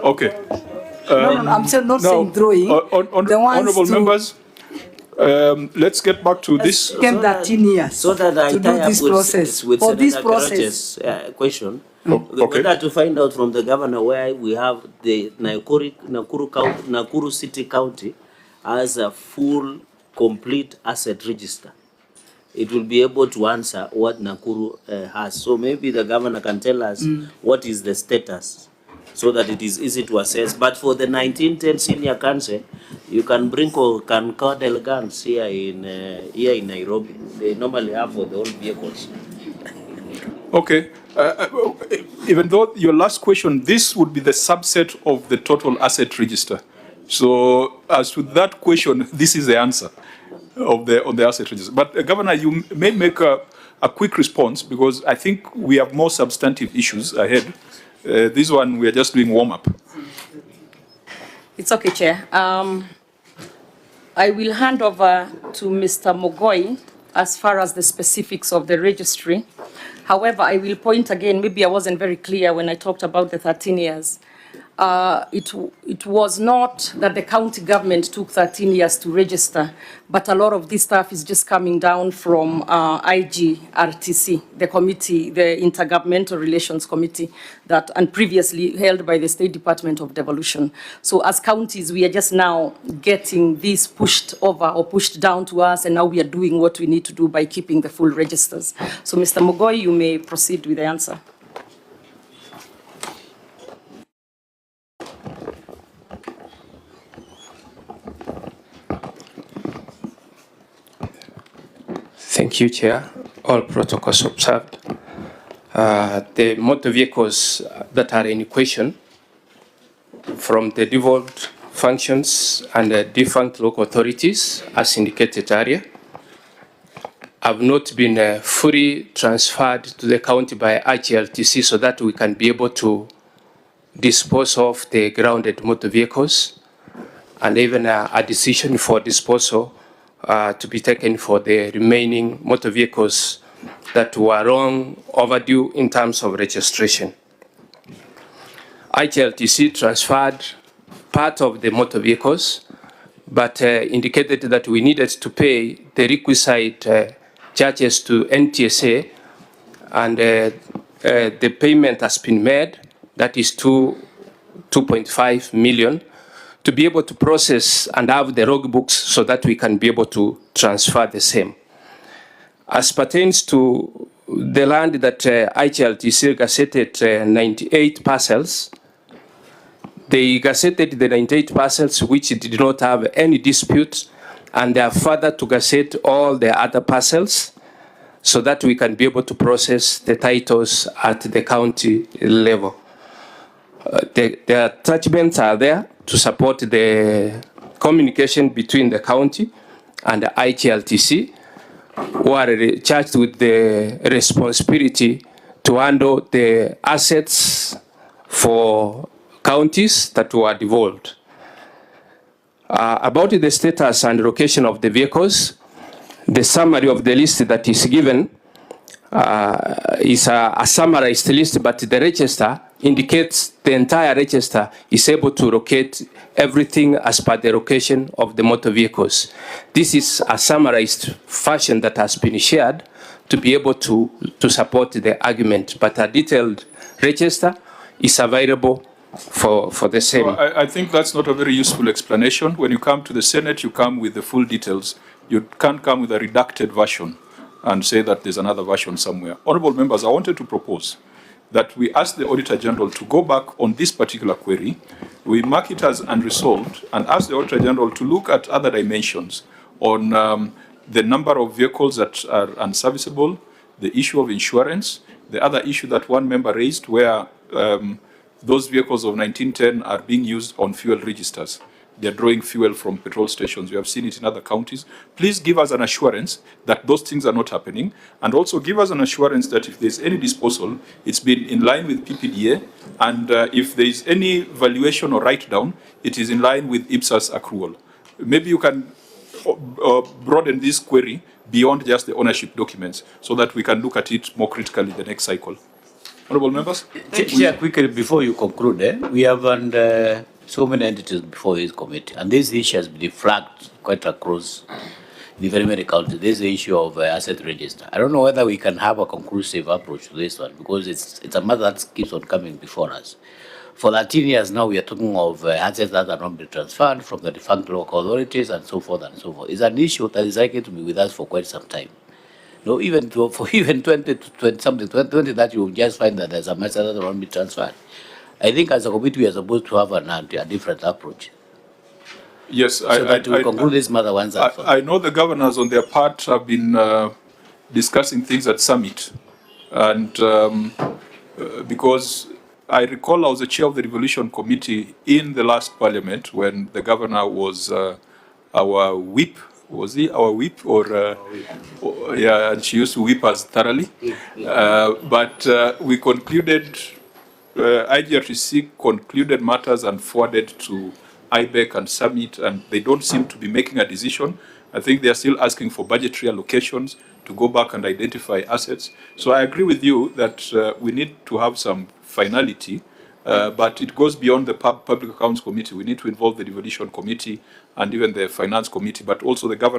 Okay. No, I'm not saying throwing. Honorable members, let's get back to this. Came 13 years so that I to do this process. With for this process. Question. Okay. Whether to find out from the governor where we have the Nakuru City County as a full, complete asset register. It will be able to answer what Nakuru has. So maybe the governor can tell us what is the status, so that it is easy to assess. But for the 1910 senior council, you can bring concordel guns here in Nairobi. They normally have for the old vehicles. Okay. Even though your last question, this would be the subset of the total asset register. So as to that question, this is the answer of the asset register. But Governor, you may make a quick response, because I think we have more substantive issues ahead. This one, we are just doing warm-up. It's okay, Chair. I will hand over to Mr. Mogoi as far as the specifics of the registry. However, I will point again, maybe I wasn't very clear when I talked about the 13 years. It was not that the county government took 13 years to register, but a lot of this stuff is just coming down from IGRTC, the committee, the Intergovernmental Relations Committee, and previously held by the State Department of Devolution. So as counties, we are just now getting this pushed over or pushed down to us, and now we are doing what we need to do by keeping the full registers. So Mr. Mogoi, you may proceed with the answer. Thank you, Chair. All protocols observed. The motor vehicles that are in question from the devolved functions and the defunct local authorities, as indicated earlier, have not been fully transferred to the county by IGLTC, so that we can be able to dispose of the grounded motor vehicles, and even a decision for disposal to be taken for the remaining motor vehicles that were long overdue in terms of registration. IGLTC transferred part of the motor vehicles, but indicated that we needed to pay the requisite charges to NTSA, and the payment has been made, that is 2.5 million, to be able to process and have the logbooks so that we can be able to transfer the same. As pertains to the land that IGLTC gazetted 98 parcels, they gazetted the 98 parcels which did not have any dispute, and they are further to gazette all the other parcels so that we can be able to process the titles at the county level. The attachments are there to support the communication between the county and the IGLTC, who are charged with the responsibility to handle the assets for counties that were devolved. About the status and location of the vehicles, the summary of the list that is given is a summarized list, but the register indicates the entire register is able to locate everything as per the location of the motor vehicles. This is a summarized fashion that has been shared to be able to support the argument, but a detailed register is available for the same. Well, I think that's not a very useful explanation. When you come to the Senate, you come with the full details. You can't come with a redacted version and say that there's another version somewhere. Honorable members, I wanted to propose that we ask the Auditor General to go back on this particular query. We mark it as unresolved and ask the Auditor General to look at other dimensions on the number of vehicles that are unserviceable, the issue of insurance, the other issue that one member raised where those vehicles of 1910 are being used on fuel registers. They're drawing fuel from petrol stations. We have seen it in other counties. Please give us an assurance that those things are not happening, and also give us an assurance that if there's any disposal, it's been in line with PPDA, and if there's any valuation or write-down, it is in line with IPSAS accrual. Maybe you can broaden this query beyond just the ownership documents so that we can look at it more critically the next cycle. Honorable members? Chair, quickly before you conclude, we have so many entities before this committee, and this issue has been flagged quite across the very many counties. This is the issue of asset register. I don't know whether we can have a conclusive approach to this one, because it's a matter that keeps on coming before us. For 13 years now, we are talking of assets that are not being transferred from the defunct local authorities and so forth and so forth. It's an issue that is likely to be with us for quite some time. No, even for even 20 to 20 something, 20 that you will just find that there's a matter that won't be transferred. I think as a committee, we are supposed to have a different approach. Yes, So that we conclude this matter once and for all. I know the governors on their part have been discussing things at summit, and because I recall I was the chair of the Devolution Committee in the last parliament when the governor was our whip. Was he our whip yeah, and she used to whip us thoroughly. But we concluded, IGRTC concluded matters and forwarded to IBEC and Summit, and they don't seem to be making a decision. I think they are still asking for budgetary allocations to go back and identify assets. So I agree with you that we need to have some finality, but it goes beyond the Public Accounts Committee. We need to involve the Devolution Committee and even the Finance Committee, but also the government.